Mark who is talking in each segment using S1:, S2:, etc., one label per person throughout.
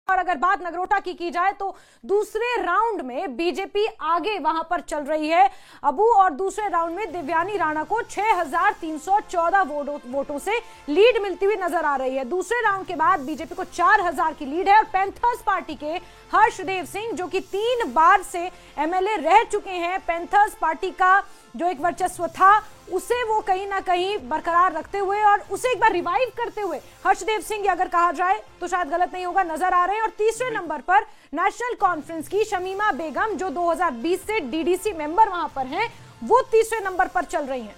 S1: और अगर बात नगरोटा की जाए तो दूसरे राउंड में बीजेपी आगे वहां पर चल रही है अबू, और दूसरे राउंड में दिव्यानी राणा को 6,314 वोटों से लीड मिलती हुई नजर आ रही है। दूसरे राउंड के बाद बीजेपी को 4,000 की लीड है और पैंथर्स पार्टी के हर्षदेव सिंह, जो कि 3 बार से एमएलए रह चुके हैं, पैंथर्स पार्टी का जो एक वर्चस्व था उसे वो कहीं ना कहीं बरकरार रखते हुए और उसे एक बार रिवाइव करते हुए हर्षदेव सिंह अगर कहा जाए तो शायद गलत नहीं होगा, नजर आ रहे हैं। और तीसरे नंबर पर नेशनल कॉन्फ्रेंस की शमीमा बेगम, जो 2020 से डीडीसी मेंबर वहां पर हैं, वो तीसरे नंबर पर चल रही हैं।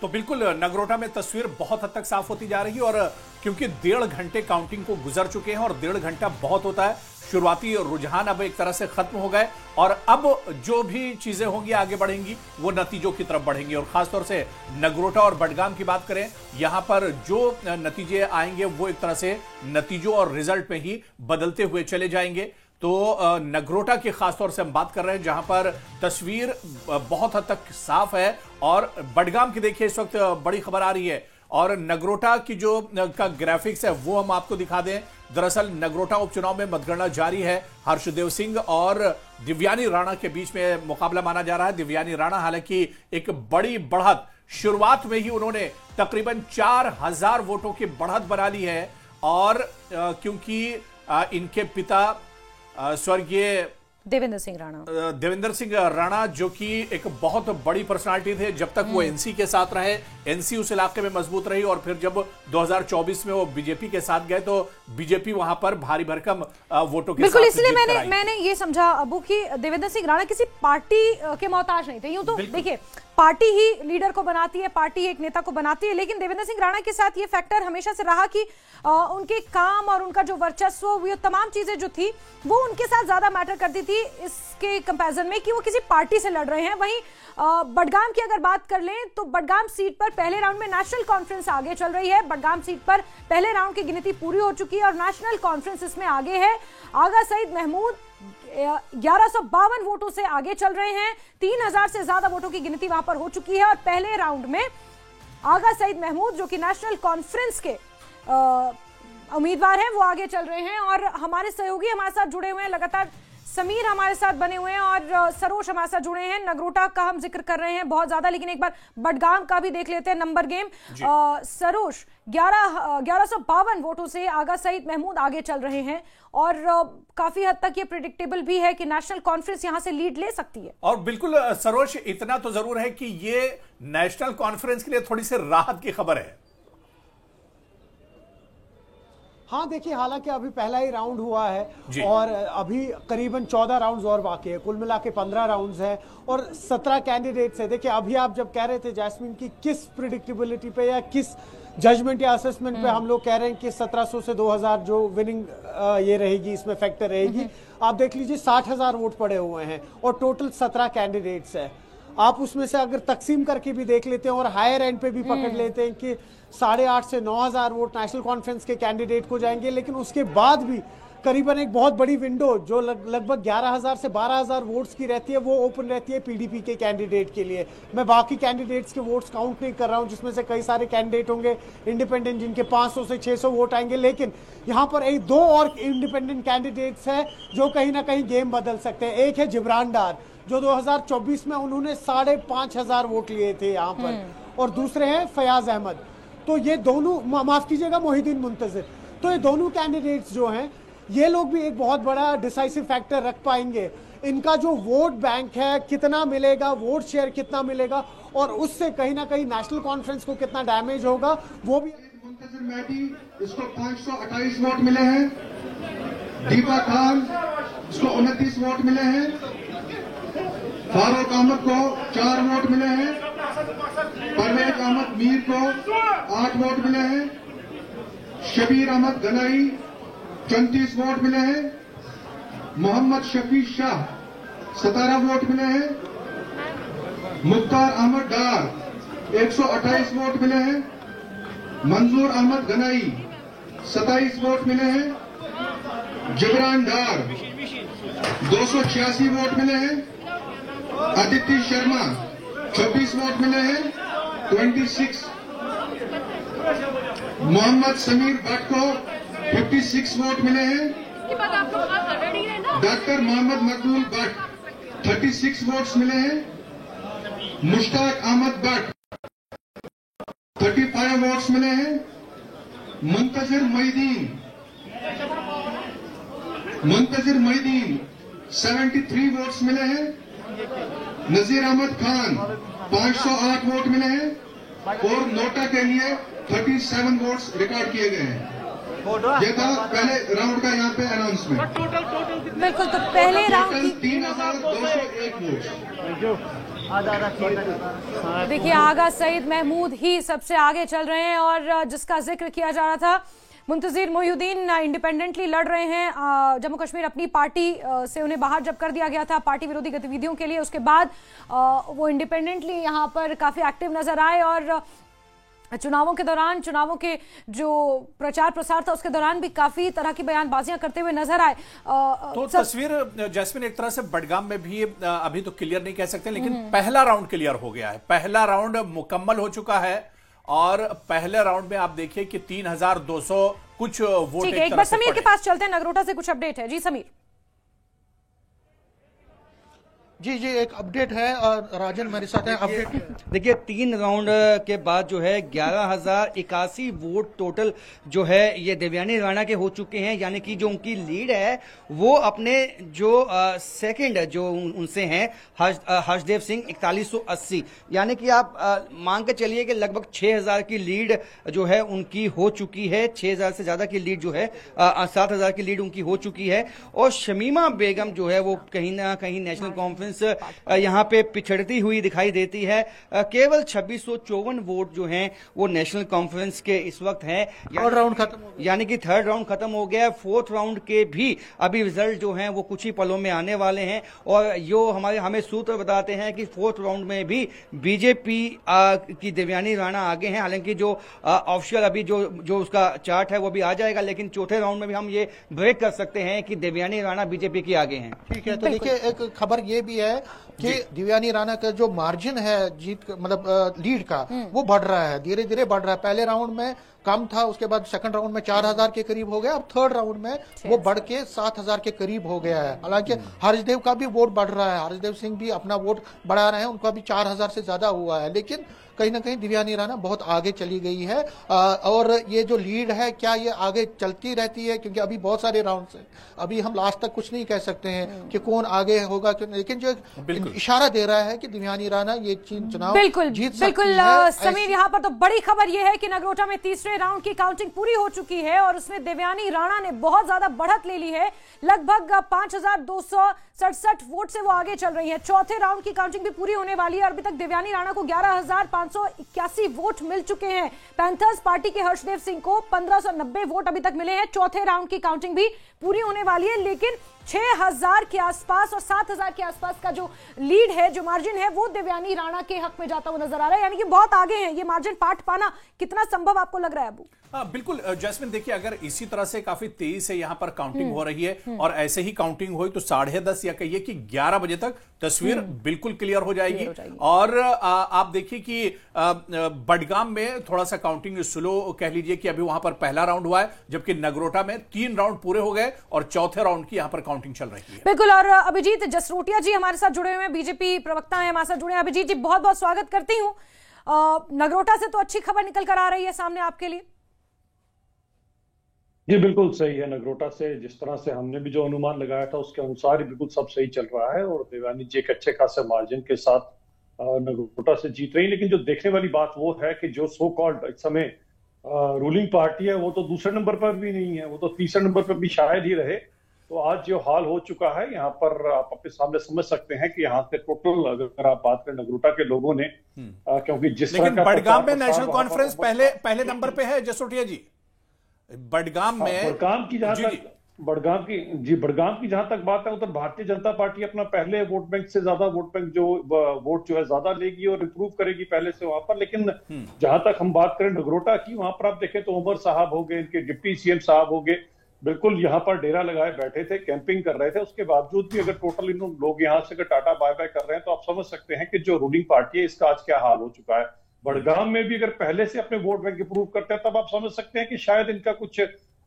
S2: तो बिल्कुल नगरोटा में तस्वीर बहुत हद तक साफ होती जा रही है और क्योंकि 1.5 घंटे काउंटिंग को गुजर चुके हैं और 1.5 घंटा बहुत होता है, शुरुआती रुझान अब एक तरह से खत्म हो गए और अब जो भी चीजें होंगी आगे बढ़ेंगी वो नतीजों की तरफ बढ़ेंगी। और खासतौर से नगरोटा और बडगाम की बात करें, यहां पर जो नतीजे आएंगे वो एक तरह से नतीजों और रिजल्ट में ही बदलते हुए चले जाएंगे। तो नगरोटा की खासतौर से हम बात कर रहे हैं जहां पर तस्वीर बहुत हद तक साफ है और बडगाम की देखिए इस वक्त बड़ी खबर आ रही है और नगरोटा की जो का ग्राफिक्स है वो हम आपको दिखा दें। दरअसल नगरोटा उपचुनाव में मतगणना जारी है। हर्षदेव सिंह और दिव्यानी राणा के बीच में मुकाबला माना जा रहा है। दिव्यानी राणा हालांकि एक बड़ी बढ़त, शुरुआत में ही उन्होंने तकरीबन 4,000 वोटों की बढ़त बना ली है और क्योंकि इनके पिता स्वर्गीय
S1: देवेंद्र सिंह
S2: राणा जो कि एक बहुत बड़ी पर्सनालिटी थे, जब तक वो एनसी के साथ रहे, एनसी उस इलाके में मजबूत रही और फिर जब 2024 में वो बीजेपी के साथ गए तो बीजेपी वहां पर भारी भरकम वोटों के
S1: बिल्कुल, इसलिए मैंने ये समझा अबू कि देवेंद्र सिंह राणा किसी पार्टी के मोहताज नहीं थे। यूं तो देखिए पार्टी ही लीडर को बनाती है, पार्टी ही एक नेता को बनाती है, लेकिन देवेंद्र सिंह राणा के साथ ये फैक्टर हमेशा से रहा कि उनके काम और उनका जो वर्चस्व, वो तमाम चीजें जो थी वो उनके साथ ज्यादा मैटर करती थी इसके कंपैरिजन में कि वो किसी पार्टी से लड़ रहे हैं। वहीं बडगाम की अगर बात कर लें तो बडगाम सीट पर पहले राउंड में नेशनल कॉन्फ्रेंस आगे चल रही है। बडगाम सीट पर पहले राउंड की गिनती पूरी हो चुकी है और नेशनल कॉन्फ्रेंस इसमें आगे है। आगा सईद महमूद 1152 वोटों से आगे चल रहे हैं। 3,000 से ज्यादा वोटों की गिनती वहां पर हो चुकी है और पहले राउंड में आगा सईद महमूद, जो कि नेशनल कॉन्फ्रेंस के उम्मीदवार हैं, वो आगे चल रहे हैं। और हमारे सहयोगी हमारे साथ जुड़े हुए हैं लगातार, समीर हमारे साथ बने हुए हैं और सरोज हमारे साथ जुड़े हैं। नगरोटा का हम जिक्र कर रहे हैं बहुत ज्यादा, लेकिन एक बार बडगाम का भी देख लेते हैं नंबर गेम। सरोज, 1152 वोटों से आगा सईद महमूद आगे चल रहे हैं और काफी हद तक ये प्रिडिक्टेबल भी है कि नेशनल कॉन्फ्रेंस यहां से लीड ले सकती है।
S2: और बिल्कुल सरोज, इतना तो जरूर है कि ये नेशनल कॉन्फ्रेंस के लिए थोड़ी सी राहत की खबर है।
S3: हाँ देखिए, हालांकि अभी पहला ही राउंड हुआ है और अभी करीबन 14 राउंड्स और बाकी है, कुल मिला के 15 राउंड्स हैं और 17 कैंडिडेट्स है। देखिए अभी आप जब कह रहे थे जैस्मिन की किस प्रिडिक्टेबिलिटी पे या किस जजमेंट या असेसमेंट पे हम लोग कह रहे हैं कि 1700 से 2000 जो विनिंग ये रहेगी, इसमें फैक्टर रहेगी, आप देख लीजिए 60,000 वोट पड़े हुए हैं और टोटल 17 कैंडिडेट्स है। आप उसमें से अगर तकसीम करके भी देख लेते हैं और हायर एंड पे भी पकड़ लेते हैं कि 8,500 से 9,000 वोट नेशनल कॉन्फ्रेंस के कैंडिडेट को जाएंगे, लेकिन उसके बाद भी करीबन एक बहुत बड़ी विंडो जो लगभग 11,000 से 12,000 वोट्स की रहती है, वो ओपन रहती है पीडीपी के कैंडिडेट के लिए। मैं बाकी कैंडिडेट्स के वोट्स काउंट नहीं कर रहा हूं, जिसमें से कई सारे कैंडिडेट होंगे इंडिपेंडेंट जिनके 500 से 600 वोट आएंगे, लेकिन यहाँ पर 2 और इंडिपेंडेंट कैंडिडेट्स हैं जो कहीं ना कहीं गेम बदल सकते हैं। एक है जिब्रान डार, जो 2024 में उन्होंने 5,500 वोट लिए थे यहाँ पर, और दूसरे हैं फयाज अहमद। तो ये दोनों, माफ कीजिएगा, मोहिदीन मुंतजिर। तो ये दोनों कैंडिडेट्स जो हैं, ये लोग भी एक बहुत बड़ा डिसाइसिव फैक्टर रख पाएंगे। इनका जो वोट बैंक है कितना मिलेगा, वोट शेयर कितना मिलेगा और उससे कहीं ना कहीं नेशनल कॉन्फ्रेंस को कितना डैमेज होगा, वो भी।
S4: मुंतजिर मैटी, इसको 528 वोट मिले हैं। दीपा खान, इसको 29 वोट मिले हैं। फारूक अहमद को 4 वोट मिले हैं। परवेज अहमद मीर को 8 वोट मिले हैं। शबीर अहमद गनाई 34 वोट मिले हैं। मोहम्मद शफी शाह 17 वोट मिले हैं। मुख्तार अहमद डार 128 वोट मिले हैं। मंजूर अहमद गनाई 27 वोट मिले हैं। जिब्रान डार 286 वोट मिले हैं। अदिति शर्मा 26 वोट मिले हैं, 26। मोहम्मद समीर भट्ट को 56 वोट मिले हैं। डॉक्टर मोहम्मद मकबूल भट्ट 36 वोट्स मिले हैं। मुश्ताक अहमद भट्ट 35 वोट्स मिले हैं। मुंतजिर मोहिदीन 73 वोट्स मिले हैं। नजीर अहमद खान 508 वोट मिले हैं और नोटा के लिए 37 वोट्स रिकॉर्ड किए गए हैं। ये था पहले राउंड का यहाँ पे अनाउंसमेंट।
S1: बिल्कुल, तो पहले राउंड
S4: 3201 वोट।
S1: देखिए आगा सईद महमूद ही सबसे आगे चल रहे हैं और जिसका जिक्र किया जा रहा था, मुंतजिर मोहिउद्दीन इंडिपेंडेंटली लड़ रहे हैं जम्मू कश्मीर। अपनी पार्टी से उन्हें बाहर जब कर दिया गया था पार्टी विरोधी गतिविधियों के लिए, उसके बाद वो इंडिपेंडेंटली यहाँ पर काफी एक्टिव नजर आए और चुनावों के दौरान, चुनावों के जो प्रचार प्रसार था उसके दौरान भी काफी तरह की बयानबाजियां करते हुए नजर आए।
S2: तो तस्वीर जैस्मिन एक तरह से बडगाम में भी अभी तो क्लियर नहीं कह सकते, लेकिन पहला राउंड क्लियर हो गया है, पहला राउंड मुकम्मल हो चुका है और पहले राउंड में आप देखिए कि 3200 कुछ वोट।
S1: ठीक है, एक बार समीर के पास चलते हैं, नगरोटा से कुछ अपडेट है। जी समीर।
S5: जी एक अपडेट है और राजन मेरे साथ है। अपडेट
S6: देखिए 3 राउंड के बाद जो है 11,081 वोट टोटल जो है ये देवयानी राणा के हो चुके हैं, यानी कि जो उनकी लीड है वो अपने जो सेकंड जो उनसे हैं हर्षदेव सिंह 4180, यानी कि आप मान के चलिए कि लगभग 6,000 की लीड जो है उनकी हो चुकी है। 6,000 से ज्यादा की लीड जो है 7,000 की लीड उनकी हो चुकी है और शमीमा बेगम जो है वो कहीं ना कहीं नेशनल कॉन्फ्रेंस यहाँ पे पिछड़ती हुई दिखाई देती है। केवल 2654 वोट जो हैं वो नेशनल कॉन्फ्रेंस के इस वक्त हैं।
S5: थर्ड राउंड खत्म,
S6: यानी कि थर्ड राउंड खत्म हो गया। फोर्थ राउंड के भी अभी रिजल्ट जो हैं वो कुछ ही पलों में आने वाले हैं और यो हमें सूत्र बताते हैं कि फोर्थ राउंड में भी बीजेपी की देवयानी राणा आगे हैं। हालांकि जो ऑफिशियल अभी जो उसका चार्ट है वो भी आ जाएगा, लेकिन चौथे राउंड में भी हम ये ब्रेक कर सकते हैं कि देवयानी राणा बीजेपी की आगे हैं।
S5: ठीक है, तो देखिए एक खबर ये भी है कि देवयानी राणा का जो मार्जिन है जीत मतलब लीड का वो बढ़ रहा है, धीरे धीरे बढ़ रहा है। पहले राउंड में कम था, उसके बाद सेकंड राउंड में 4,000 के करीब हो गया, अब थर्ड राउंड में वो बढ़ के 7,000 के करीब हो गया है। हालांकि हर्षदेव का भी वोट बढ़ रहा है, हर्षदेव सिंह भी अपना वोट बढ़ा रहे हैं, उनका भी 4,000 से ज्यादा हुआ है, लेकिन कहीं ना कहीं देवयानी राणा बहुत आगे चली गई है। और ये जो लीड है क्या ये आगे चलती रहती है, क्योंकि अभी बहुत सारे राउंड है, अभी हम लास्ट तक कुछ नहीं कह सकते हैं कि कौन आगे होगा, लेकिन जो इशारा दे रहा है कि देवयानी राणा ये चुनाव
S1: बिल्कुल
S5: जीत सकती
S1: है। समीर, यहाँ पर तो बड़ी खबर ये है कि नगरोटा में तीसरे राउंड की काउंटिंग पूरी हो चुकी है और उसमें देवयानी राणा ने बहुत ज्यादा बढ़त ले ली है। लगभग 5,267 वोट से वो आगे चल रही है। चौथे राउंड की काउंटिंग भी पूरी होने वाली है और अभी तक देवयानी राणा को 11,581 वोट मिल चुके हैं। पैंथर्स पार्टी के हर्षदेव सिंह को 1,590 वोट अभी तक मिले हैं। चौथे राउंड की काउंटिंग भी पूरी होने वाली है, लेकिन 6,000 के आसपास और 7,000 के आसपास का जो लीड है, जो मार्जिन है, वो देवयानी राणा के हक में जाता हुआ नजर आ रहा है, यानी कि बहुत आगे हैं। ये मार्जिन पाट पाना कितना संभव आपको लग रहा है अबू?
S2: बिल्कुल जैस्मिन, देखिए अगर इसी तरह से काफी तेजी से यहां पर काउंटिंग हो रही है और ऐसे ही काउंटिंग हुई तो 10:30 या कहिए कि 11 बजे तक तस्वीर बिल्कुल क्लियर हो जाएगी। और आप देखिए कि बडगाम में थोड़ा सा काउंटिंग स्लो कह लीजिए कि अभी वहां पर पहला राउंड हुआ है, जबकि नगरोटा में 3 राउंड पूरे हो गए और चौथे राउंड की यहां पर काउंटिंग चल रही है।
S1: बिल्कुल, और अभिजीत जसरोटिया जी हमारे साथ जुड़े हुए हैं, बीजेपी प्रवक्ता हैं, हमारे साथ जुड़े हैं। अभिजीत जी, बहुत बहुत स्वागत करती हूँ। नगरोटा से तो अच्छी खबर निकल कर आ रही है सामने आपके लिए।
S7: जी बिल्कुल सही है, नगरोटा से जिस तरह से हमने भी जो अनुमान लगाया था उसके अनुसार ही बिल्कुल सब सही चल रहा है और देवयानी जी एक अच्छे खासे मार्जिन के साथ नगरोटा से जीत रही। लेकिन जो देखने वाली बात वो है कि जो सो कॉल्ड इस समय रूलिंग पार्टी है वो तो दूसरे नंबर पर भी नहीं है, वो तो तीसरे नंबर पर भी शायद ही रहे। तो आज जो हाल हो चुका है यहाँ पर आप अपने सामने समझ सकते हैं कि यहाँ से टोटल अगर आप बात करें नगरोटा के लोगों ने क्योंकि जिस
S2: लेकिन बडगाम में नेशनल कॉन्फ्रेंस पहले नंबर पे है जसरोटिया जी। बडगाम में
S7: बडगाम की जहां तक बात है उधर भारतीय जनता पार्टी अपना पहले वोट बैंक से ज्यादा वोट जो है ज्यादा लेगी और इंप्रूव करेगी पहले से वहां पर। लेकिन जहां तक हम बात करें नगरोटा की, वहां पर आप देखें तो उमर साहब हो गए, इनके डिप्टी सीएम साहब हो गए, बिल्कुल यहाँ पर डेरा लगाए बैठे थे, कैंपिंग कर रहे थे। उसके बावजूद भी अगर टोटल इन लोग यहाँ से टाटा बाय बाय कर रहे हैं तो आप समझ सकते हैं कि जो रूलिंग पार्टी है इसका आज क्या हाल हो चुका है। बडगाम में भी अगर पहले से अपने वोट बैंक इंप्रूव करते हैं तब आप समझ सकते हैं कि शायद इनका कुछ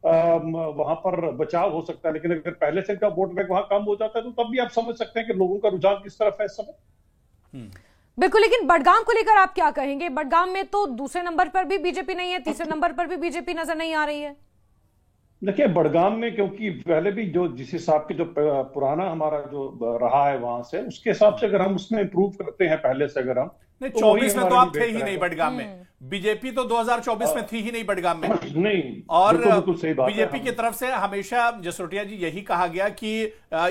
S7: वहां पर बचाव हो सकता है। लेकिन अगर पहले से का वोट बैंक वहां कम हो जाता है तो तब भी आप समझ सकते हैं कि लोगों का रुझान किस तरफ है इस समय।
S1: बिल्कुल, लेकिन बडगाम को लेकर आप क्या कहेंगे? बडगाम में तो दूसरे नंबर पर भी बीजेपी नहीं है, तीसरे नंबर पर भी बीजेपी नजर नहीं आ रही है।
S7: देखिए बडगाम में क्योंकि पहले भी जो जिस हिसाब के जो पुराना हमारा जो रहा है वहां से, उसके हिसाब से अगर हम उसमें इंप्रूव करते हैं पहले से, अगर हम
S2: नहीं 24 में तो आप थे ही नहीं बडगाम में, बीजेपी तो 2024 में थी ही नहीं बडगाम में।
S7: नहीं,
S2: और
S7: बिल्कुल सही बात
S2: बीजेपी की तरफ से हमेशा जसरोटिया जी यही कहा गया कि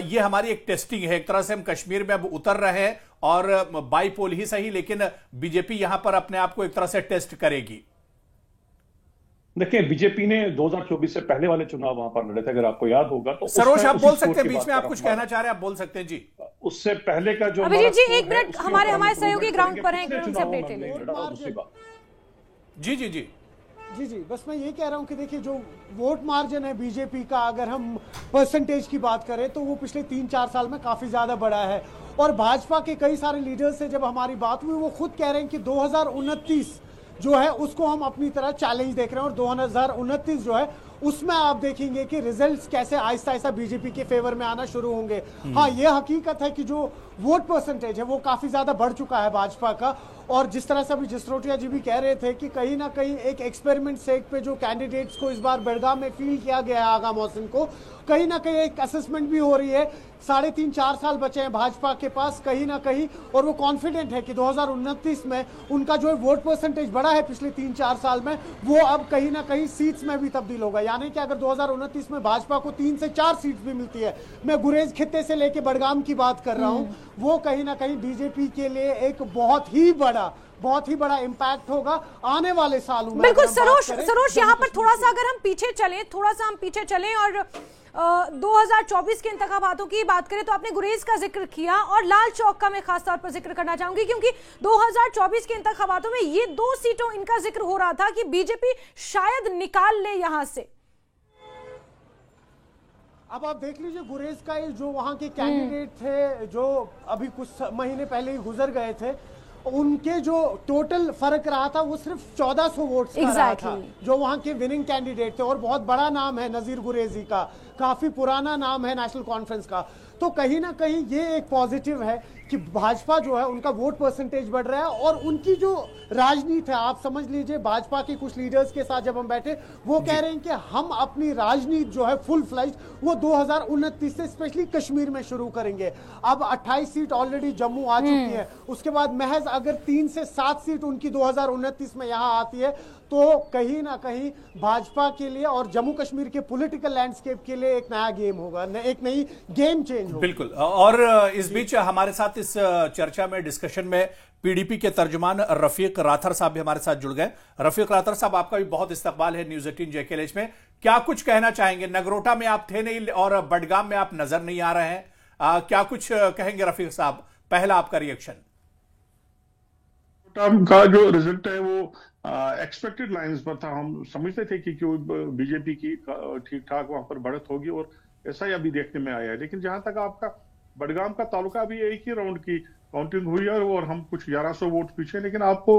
S2: ये हमारी एक टेस्टिंग है, एक तरह से हम कश्मीर में अब उतर रहे हैं और बाईपोल ही सही, लेकिन बीजेपी यहां पर अपने आप को एक तरह से टेस्ट करेगी।
S7: देखिए बीजेपी ने 2024 से पहले वाले चुनाव वहां पर लड़े थे, अगर आपको याद होगा तो।
S2: सरोज आप बोल सकते हैं, बीच में आप कुछ कहना चाह रहे हैं, आप बोल सकते हैं जी।
S7: उससे पहले का जो
S1: अभिजीत जी एक मिनट, हमारे सहयोगी ग्राउंड पर हैं, उनसे अपडेट ले लें।
S2: जी जी जी
S3: जी जी, बस मैं ये कह रहा हूं कि देखिए जो वोट मार्जिन है बीजेपी का, अगर हम परसेंटेज की बात करें तो वो पिछले 3-4 साल में काफी ज्यादा बढ़ा है। और भाजपा के कई सारे लीडर्स से जब हमारी बात हुई, वो खुद कह रहे हैं कि 2029 जो है उसको हम अपनी तरह चैलेंज देख रहे हैं, और 2029 जो है उसमें आप देखेंगे कि रिजल्ट्स कैसे आहिस्ता आहिस्ता बीजेपी के फेवर में आना शुरू होंगे। हाँ, ये हकीकत है कि जो वोट परसेंटेज है वो काफी ज्यादा बढ़ चुका है भाजपा का। और जिस तरह से अभी जसरोटिया जी भी कह रहे थे कि कहीं ना कहीं एक एक्सपेरिमेंट सेक पे जो कैंडिडेट्स को इस बार बेलगाम में फील किया गया है आगा मौसम को, कहीं ना कहीं एक असेसमेंट भी हो रही है। 3.5-4 साल बचे हैं भाजपा के पास कहीं ना कहीं, और वो कॉन्फिडेंट है कि 2029 में उनका जो वोट परसेंटेज बढ़ा है पिछले 3-4 साल में, वो अब कहीं ना कहीं सीट्स में भी तब्दील होगा। यानी कि अगर 2029 में भाजपा को 3 से 4 सीट्स भी मिलती है, मैं गुरेज खित्ते से लेके बडगाम की बात कर रहा हूं, वो कहीं ना कहीं बीजेपी के लिए एक बहुत ही बड़ा इंपैक्ट होगा आने वाले सालों में।
S1: बिल्कुल सरोज यहाँ पर थोड़ा सा अगर हम पीछे चलें और 2024 के इंतखाबातों की बात करें तो आपने गुरेज का जिक्र किया, और लाल चौक का मैं खास तौर पर जिक्र करना चाहूंगी, क्योंकि 2024 के इंतखाबातों में ये 2 सीटों इनका जिक्र हो रहा था कि बीजेपी शायद निकाल ले यहां से।
S3: अब आप देख लीजिए गुरेज का जो वहां के कैंडिडेट थे, जो अभी कुछ महीने पहले ही गुजर गए थे, उनके जो टोटल फर्क रहा था वो सिर्फ 1400 वोट्स का रहा था, जो वहां के विनिंग कैंडिडेट थे। और बहुत बड़ा नाम है नजीर गुरेजी का, काफी पुराना नाम है नेशनल कॉन्फ्रेंस का। तो कहीं ना कहीं ये एक पॉजिटिव है कि भाजपा जो है उनका वोट परसेंटेज बढ़ रहा है, और उनकी जो राजनीति है, आप समझ लीजिए भाजपा के कुछ लीडर्स के साथ जब हम बैठे, वो कह रहे हैं कि हम अपनी राजनीति जो है फुल फ्लेज वो 2029 से स्पेशली कश्मीर में शुरू करेंगे। अब 28 सीट ऑलरेडी जम्मू आ चुकी है, उसके बाद महज अगर 3 से 7 सीट उनकी 2029 में यहां आती है, तो कहीं ना कहीं भाजपा के लिए और जम्मू कश्मीर के पॉलिटिकल लैंडस्केप के लिए एक नया गेम होगा, एक नई गेम चेंज होगा।
S2: बिल्कुल। और इस बीच हमारे साथ इस चर्चा में, डिस्कशन में पीडीपी के तर्जुमान रफीक राथर साहब भी हमारे साथ जुड़ गए। रफीक राथर साहब, आपका भी बहुत इस्तकबाल है न्यूज 18 जेकेएलएच में। क्या कुछ कहना चाहेंगे? नगरोटा में आप थे नहीं और बडगाम में आप नजर नहीं आ रहे हैं, क्या कुछ कहेंगे रफीक साहब? पहला आपका रिएक्शन।
S8: का जो रिजल्ट है वो एक्सपेक्टेड लाइंस पर था। हम समझते थे कि क्यों बीजेपी की ठीक ठाक वहां पर बढ़त होगी, और ऐसा ही अभी देखने में आया है। लेकिन जहां तक आपका बडगाम का तालुका, अभी एक ही राउंड की काउंटिंग हुई है और हम कुछ 1100 वोट पीछे। लेकिन आपको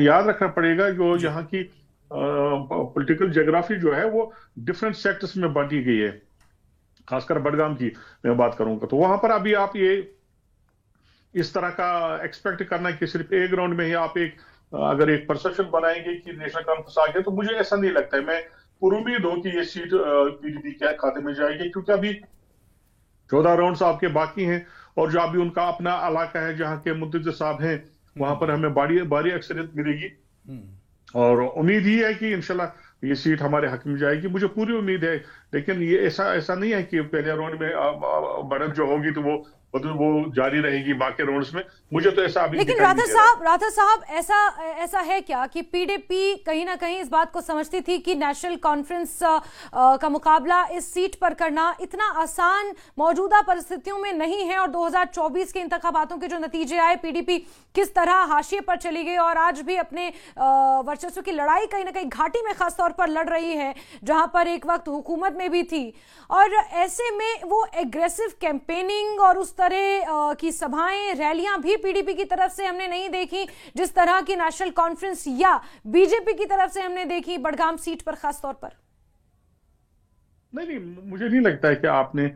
S8: याद रखना पड़ेगा जो यहाँ की पॉलिटिकल ज्योग्राफी जो है वो डिफरेंट सेक्टर्स में बांटी गई है। खासकर बडगाम की मैं बात करूंगा तो वहां पर अभी आप ये इस तरह का एक्सपेक्ट करना कि सिर्फ एक राउंड में ही आप अगर एक परसेप्शन बनाएंगे कि नेशनल कॉन्फ्रेंस आ गया, तो मुझे ऐसा नहीं लगता है। मैं पूरी उम्मीद हूं कि ये सीट पीडीपी के खाते में जाएगी, क्योंकि अभी 14 राउंड्स आपके बाकी हैं, और जो अभी उनका अपना इलाका है जहां के मुंतजिर साहब हैं, वहां पर हमें भारी अक्सरियत मिलेगी, और उम्मीद ही है कि इंशाल्लाह ये सीट हमारे हक में जाएगी। मुझे पूरी उम्मीद है। लेकिन ये ऐसा नहीं है कि पहले राउंड में बढ़त जो होगी तो वो जारी रहेगी बाकी राउंड्स में। मुझे तो ऐसा अभी
S1: लेकिन राठौर साहब ऐसा है क्या कि पीडीपी कहीं ना कहीं इस बात को समझती थी कि नेशनल कॉन्फ्रेंस का मुकाबला इस सीट पर करना इतना आसान मौजूदा परिस्थितियों में नहीं है, और 2024 के इंतखाबातों के जो नतीजे आए, पीडीपी किस तरह हाशिए पर चली गई और आज भी अपने वर्चस्व की लड़ाई कहीं ना कहीं घाटी में खासतौर पर लड़ रही है, जहां पर एक वक्त हुकूमत में भी थी। और ऐसे में वो एग्रेसिव कैंपेनिंग और उस तरह की सभाएं, रैलियां भी पीडीपी की तरफ से हमने नहीं देखी, जिस तरह की नेशनल कॉन्फ्रेंस या बीजेपी की तरफ से हमने देखी बडगाम सीट पर खास तौर पर।
S8: नहीं नहीं, मुझे नहीं लगता है कि आपने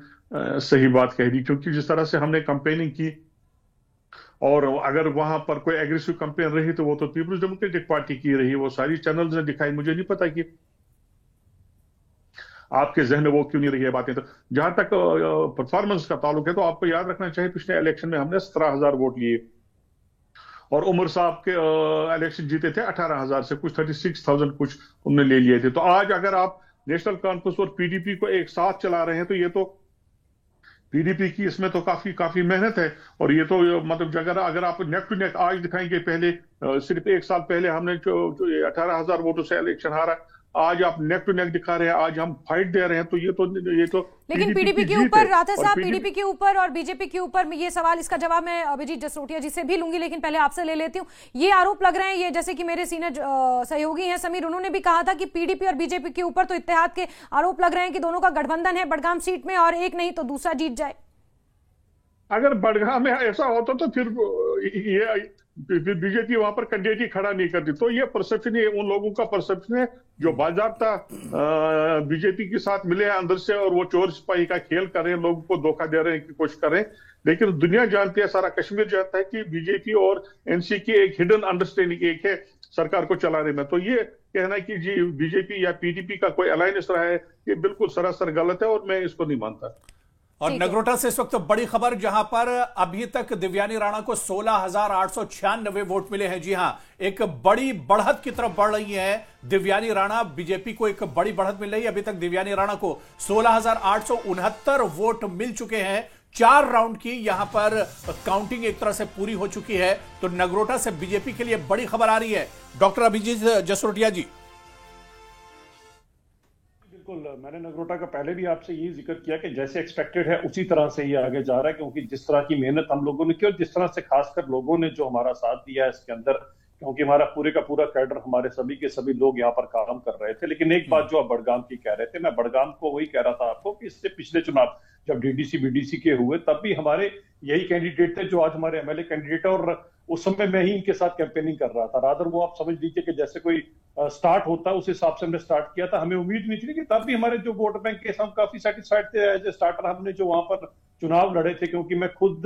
S8: सही बात कह दी, क्योंकि जिस तरह से हमने कंपेनिंग की और अगर वहां पर कोई एग्रेसिव कंपेन रही तो वो तो पीपल्स डेमोक्रेटिक पार्टी की रही, वो सारी चैनल्स ने दिखाई। मुझे नहीं पता कि आपके जहन में वो क्यों नहीं रही है बातें। तो जहां तक परफॉर्मेंस का ताल्लुक है तो आपको याद रखना चाहिए पिछले इलेक्शन में हमने 17,000 वोट लिए और उमर साहब के इलेक्शन जीते थे 18,000 से, कुछ 36,000 कुछ उनने ले लिए थे। तो आज अगर आप नेशनल कॉन्फ्रेंस और पीडीपी को एक साथ चला रहे हैं तो ये तो पीडीपी की इसमें तो काफी मेहनत है। और ये तो मतलब अगर आप नेक टू नेक आज दिखाएंगे, पहले सिर्फ एक साल पहले हमने जो 18,000 वोटों से इलेक्शन हारा, आज आप नेक टू नेक दिखा रहे हैं, आज हम फाइट दे रहे हैं। तो ये तो
S1: लेकिन पीडीपी के ऊपर राठौर साहब, पीडीपी के ऊपर और बीजेपी के ऊपर ये सवाल, इसका जवाब मैं अभिजीत जसरोटिया जी से भी लूंगी, लेकिन पहले आपसे ले लेती हूँ। ये आरोप लग रहे हैं, ये जैसे कि मेरे सीनियर सहयोगी हैं समीर, उन्होंने भी कहा था कि पीडीपी और बीजेपी के ऊपर तो इत्तेहाद के आरोप लग रहे हैं कि दोनों का गठबंधन है बडगाम सीट में और एक नहीं तो दूसरा जीत जाए।
S8: अगर बडगाम में ऐसा होता तो फिर बीजेपी वहां पर कैंडिडेट ही खड़ा नहीं करती। तो ये परसेप्शन है, उन लोगों का परसेप्शन है जो बाजाबता बीजेपी के साथ मिले हैं अंदर से और वो चोर सिपाही का खेल कर रहे हैं, लोगों को धोखा दे रहे हैं की कोशिश कर रहे हैं। लेकिन दुनिया जानती है, सारा कश्मीर जानता है कि बीजेपी और एनसी की एक हिडन अंडरस्टैंडिंग एक है सरकार को चलाने में। तो ये कहना कि जी बीजेपी या पीडीपी का कोई अलायंस रहा है, ये बिल्कुल सरासर गलत है और मैं इसको नहीं मानता।
S2: और नगरोटा से इस वक्त बड़ी खबर, जहां पर अभी तक दिव्यानी राणा को 16,896 वोट मिले हैं। जी हां, एक बड़ी बढ़त की तरफ बढ़ रही है दिव्यानी राणा। बीजेपी को एक बड़ी बढ़त मिल रही है। अभी तक दिव्यानी राणा को 16,869 वोट मिल चुके हैं। 4 राउंड की यहां पर काउंटिंग एक तरह से पूरी हो चुकी है। तो नगरोटा से बीजेपी के लिए बड़ी खबर आ रही है। डॉक्टर अभिजीत जसरोटिया जी।
S7: बिल्कुल, मैंने नगरोटा का पहले भी आपसे यही जिक्र किया कि जैसे एक्सपेक्टेड है उसी तरह से ये आगे जा रहा है, क्योंकि जिस तरह की मेहनत हम लोगों ने की और जिस तरह से खासकर लोगों ने जो हमारा साथ दिया है इसके अंदर, क्योंकि हमारा पूरे का पूरा कैडर, हमारे सभी के सभी लोग यहाँ पर काम कर रहे थे। लेकिन एक बात जो आप बडगाम की कह रहे थे, मैं बडगाम को वही कह रहा था आपको कि इससे पिछले चुनाव जब डीडीसी बीडीसी के हुए तब भी हमारे यही कैंडिडेट थे जो आज हमारे एमएलए कैंडिडेट है, और उस समय मैं ही इनके साथ कैंपेनिंग कर रहा था। रादर वो आप समझ लीजिए कि जैसे कोई स्टार्ट होता है उस हिसाब से हमने स्टार्ट किया था। हमें उम्मीद नहीं थी कि तब भी हमारे जो वोट बैंक के हम काफी सेटिस्फाइड थे एज ए स्टार्टर हमने जो वहां पर चुनाव लड़े थे, क्योंकि मैं खुद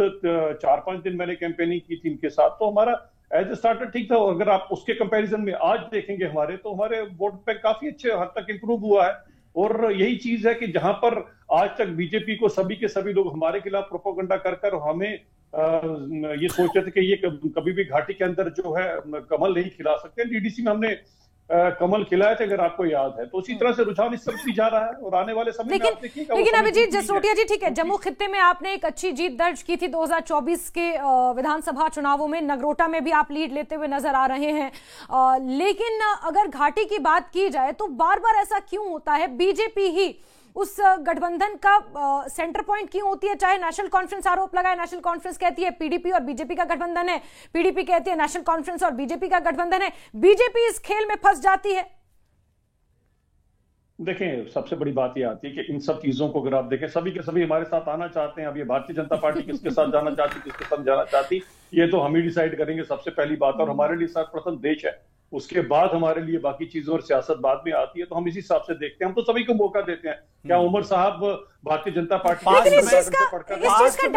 S7: 4-5 दिन मैंने कैंपेनिंग की थी इनके साथ। तो हमारा एज ए स्टार्टर ठीक था। अगर आप उसके कंपैरिजन में आज देखेंगे हमारे, तो हमारे वोट बैंक काफी अच्छे हद तक इंप्रूव हुआ है। और यही चीज है कि जहां पर आज तक बीजेपी को सभी के सभी लोग हमारे खिलाफ प्रोपोगंडा कर हमें ये सोच रहे थे कि ये कभी भी घाटी के अंदर जो है कमल नहीं खिला सकते। डीडीसी में हमने कमल खिलाए थे, अगर आपको याद है। तो उसी तरह से रुझान इस तरफ भी जा रहा है और आने वाले समय में आप देखिएगा।
S1: लेकिन अभिजीत जसरोटिया जी, ठीक है, जम्मू खित्ते में आपने एक अच्छी जीत दर्ज की थी 2024 के विधानसभा चुनावों में। नगरोटा में भी आप लीड लेते हुए नजर आ रहे हैं। लेकिन अगर घाटी की बात की जाए तो बार बार ऐसा क्यों होता है? बीजेपी ही उस गठबंधन का सेंटर पॉइंट क्यों होती है? चाहे नेशनल कॉन्फ्रेंस आरोप लगाए, नेशनल कॉन्फ्रेंस कहती है पीडीपी और बीजेपी का गठबंधन है, पीडीपी कहती है नेशनल कॉन्फ्रेंस और बीजेपी का गठबंधन है। बीजेपी इस खेल में फंस जाती है।
S7: देखें, सबसे बड़ी बात ये आती है कि इन सब चीजों को अगर आप देखें, सभी के सभी हमारे साथ आना चाहते हैं। अब ये भारतीय जनता पार्टी किसके साथ जाना चाहती, किसके साथ जाना चाहती, ये तो हम ही डिसाइड करेंगे, सबसे पहली बात। और हमारे लिए सर्वप्रथम देश है, उसके बाद हमारे लिए बाकी चीजों और सियासत बाद में आती है। तो हम इसी हिसाब से देखते हैं। हम तो सभी को मौका देते हैं। क्या उमर साहब Bharatiya Janata party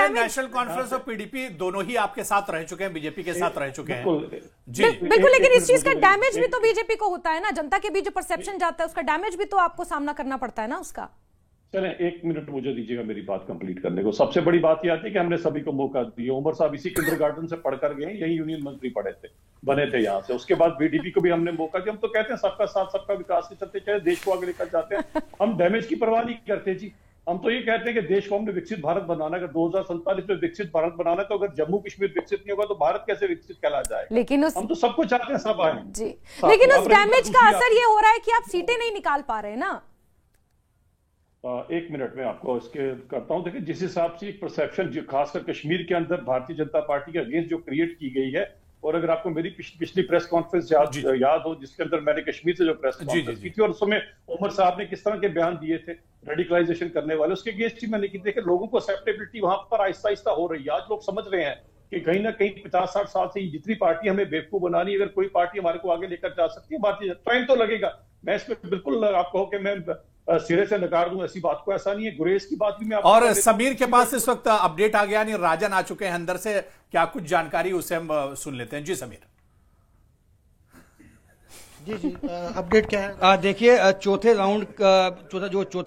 S2: national conference और पीडीपी दोनों ही आपके साथ रह चुके हैं, बीजेपी के साथ रह चुके हैं
S1: जी बिल्कुल। लेकिन इस चीज का डैमेज भी तो बीजेपी को होता है ना, जनता के बीच जो परसेप्शन जाता है उसका डैमेज भी तो आपको सामना करना पड़ता है ना उसका।
S7: चलें, 1 मिनट मुझे दीजिएगा मेरी बात कंप्लीट करने को। सबसे बड़ी बात यह आती है कि हमने सभी को मौका दिया। उमर साहब इसी किंडरगार्टन से पढ़कर गए, यही यूनियन मंत्री पढ़े थे, बने थे यहाँ से। उसके बाद बीडीपी को भी हमने मौका दिया। हम तो कहते हैं सबका साथ सबका विकास के चलते चाहे देश को आगे लेकर जाते हैं, हम डैमेज की परवाह नहीं करते जी। हम तो ये कहते हैं कि देश को हमने विकसित भारत बनाना, अगर 2047 में विकसित भारत बनाना है, तो अगर जम्मू कश्मीर विकसित नहीं होगा तो भारत कैसे विकसित कहला जाएगा?
S1: लेकिन
S7: हम तो सबको चाहते हैं सब आए
S1: जी। लेकिन उस डैमेज का असर ये हो रहा है कि आप सीटें नहीं निकाल पा रहे ना।
S7: 1 मिनट में आपको इसके करता हूं। देखिए, जिस हिसाब से एक परसेप्शन जो खासकर कश्मीर के अंदर भारतीय जनता पार्टी के अगेंस्ट जो क्रिएट की गई है, और अगर आपको मेरी पिछली प्रेस कॉन्फ्रेंस याद हो जिसके अंदर मैंने कश्मीर से जो प्रेस कॉन्फ्रेंस की थी, और उसमें उमर साहब ने किस तरह के बयान दिए थे रेडिकलाइजेशन करने वाले, उसके अगेंस्ट ही मैंने की। देखिए, लोगों को एक्सेप्टेबिलिटी वहां पर आहिस्ता आहिस्ता हो रही है। आज लोग समझ रहे हैं कि कहीं ना कहीं 50-60 साल से जितनी पार्टी हमें बेवकूफ बनानी, अगर कोई पार्टी हमारे को आगे लेकर जा सकती है, भारतीय टाइम तो लगेगा। मैं इस पर बिल्कुल आप कहो कि मैं सिरे से नकार दूं ऐसी बात को, ऐसा नहीं है। गुरेज की बात भी मैं
S2: और समीर के पास इस वक्त अपडेट आ गया, नहीं राजन आ चुके हैं अंदर से, क्या कुछ जानकारी उसे हम सुन लेते हैं। जी समीर।
S5: जी अपडेट क्या है?
S6: देखिए चौथा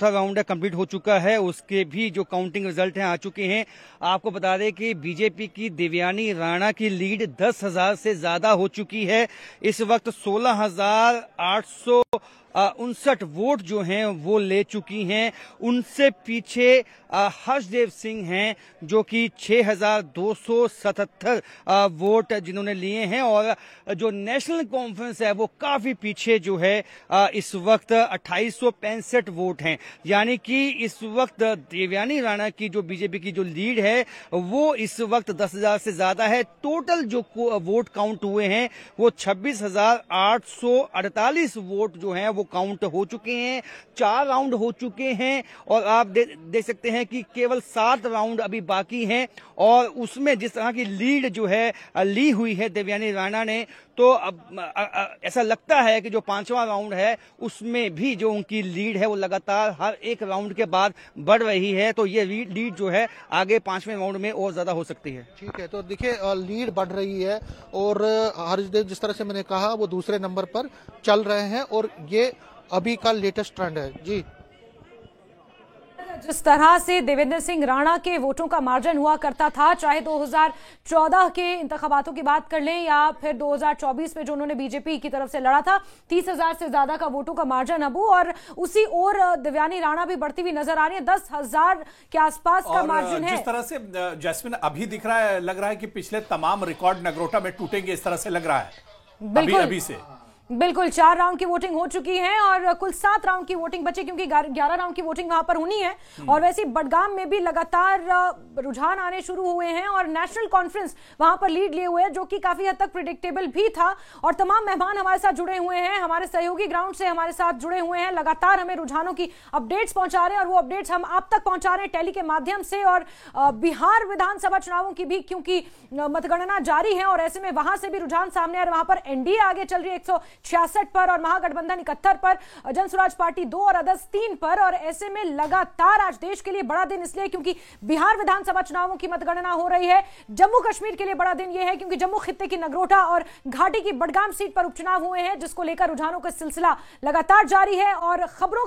S6: राउंड है कंप्लीट हो चुका है, उसके भी जो काउंटिंग रिजल्ट हैं आ चुके हैं। आपको बता दें कि बीजेपी की देवयानी राणा की लीड 10,000 से ज्यादा हो चुकी है। इस वक्त 16,859 वोट जो हैं वो ले चुकी हैं। उनसे पीछे हर्षदेव सिंह हैं जो कि 6,277 वोट जिन्होंने लिए हैं, और जो नेशनल कॉन्फ्रेंस है वो काफी पीछे जो है इस वक्त 2,865 वोट हैं। यानी कि इस वक्त देवयानी राणा की जो बीजेपी की जो लीड है वो इस वक्त 10,000 से ज्यादा है। टोटल जो वोट काउंट हुए हैं वो 26,848 वोट जो हैं वो काउंट हो चुके हैं। 4 राउंड हो चुके हैं और आप देख सकते हैं कि केवल 7 राउंड अभी बाकी हैं, और उसमें जिस तरह की लीड जो है ली हुई है देवयानी राणा ने, तो अब ऐसा लगता है कि जो 5वां राउंड है उसमें भी जो उनकी लीड है वो लगातार हर एक राउंड के बाद बढ़ रही है। तो ये लीड जो है आगे 5वें राउंड में और ज्यादा हो सकती है।
S5: ठीक है, तो देखिए लीड बढ़ रही है और हर्षदेव जिस तरह से मैंने कहा वो दूसरे नंबर पर चल रहे हैं, और ये अभी का लेटेस्ट ट्रेंड है। जी,
S1: जिस तरह से देवेंद्र सिंह राणा के वोटों का मार्जिन हुआ करता था, चाहे 2014 के इंतखाबातों की बात कर लें या फिर 2024 में जो उन्होंने बीजेपी की तरफ से लड़ा था, 30,000 से ज्यादा का वोटों का मार्जिन अबू, और उसी ओर देवयानी राणा भी बढ़ती हुई नजर आ रही है। 10,000 के आसपास का मार्जिन है।
S2: जिस तरह से जैस्मिन अभी दिख रहा है, लग रहा है कि पिछले तमाम रिकॉर्ड नगरोटा में टूटेंगे, इस तरह से लग रहा है अभी से।
S1: बिल्कुल 4 राउंड की वोटिंग हो चुकी है और कुल 7 राउंड की वोटिंग बची, क्योंकि 11 राउंड की वोटिंग वहां पर होनी है। और वैसे बडगाम में भी लगातार रुझान आने शुरू हुए हैं और नेशनल कॉन्फ्रेंस वहां पर लीड लिए हुए हैं, जो कि काफी हद तक प्रिडिक्टेबल भी था। और तमाम मेहमान हमारे साथ जुड़े हुए हैं, हमारे सहयोगी ग्राउंड से हमारे साथ जुड़े हुए हैं, लगातार हमें रुझानों की अपडेट्स पहुंचा रहे हैं, और वो अपडेट्स हम आप तक पहुंचा रहे हैं टेली के माध्यम से। और बिहार विधानसभा चुनावों की भी क्योंकि मतगणना जारी है, और ऐसे में वहां से भी रुझान सामने आ रहे। वहां पर एनडीए आगे चल रही है 166 पर, और महागठबंधन 71 पर, जनसुराज पार्टी 2 और अदर्स 3 पर। और ऐसे में लगातार आज देश के लिए बड़ा दिन इसलिए क्योंकि बिहार विधानसभा चुनावों की मतगणना हो रही है। जम्मू कश्मीर के लिए बड़ा दिन यह है क्योंकि जम्मू खित्ते की नगरोटा और घाटी की बडगाम सीट पर उपचुनाव हुए हैं, जिसको लेकर रुझानों का सिलसिला लगातार जारी है। और खबरों का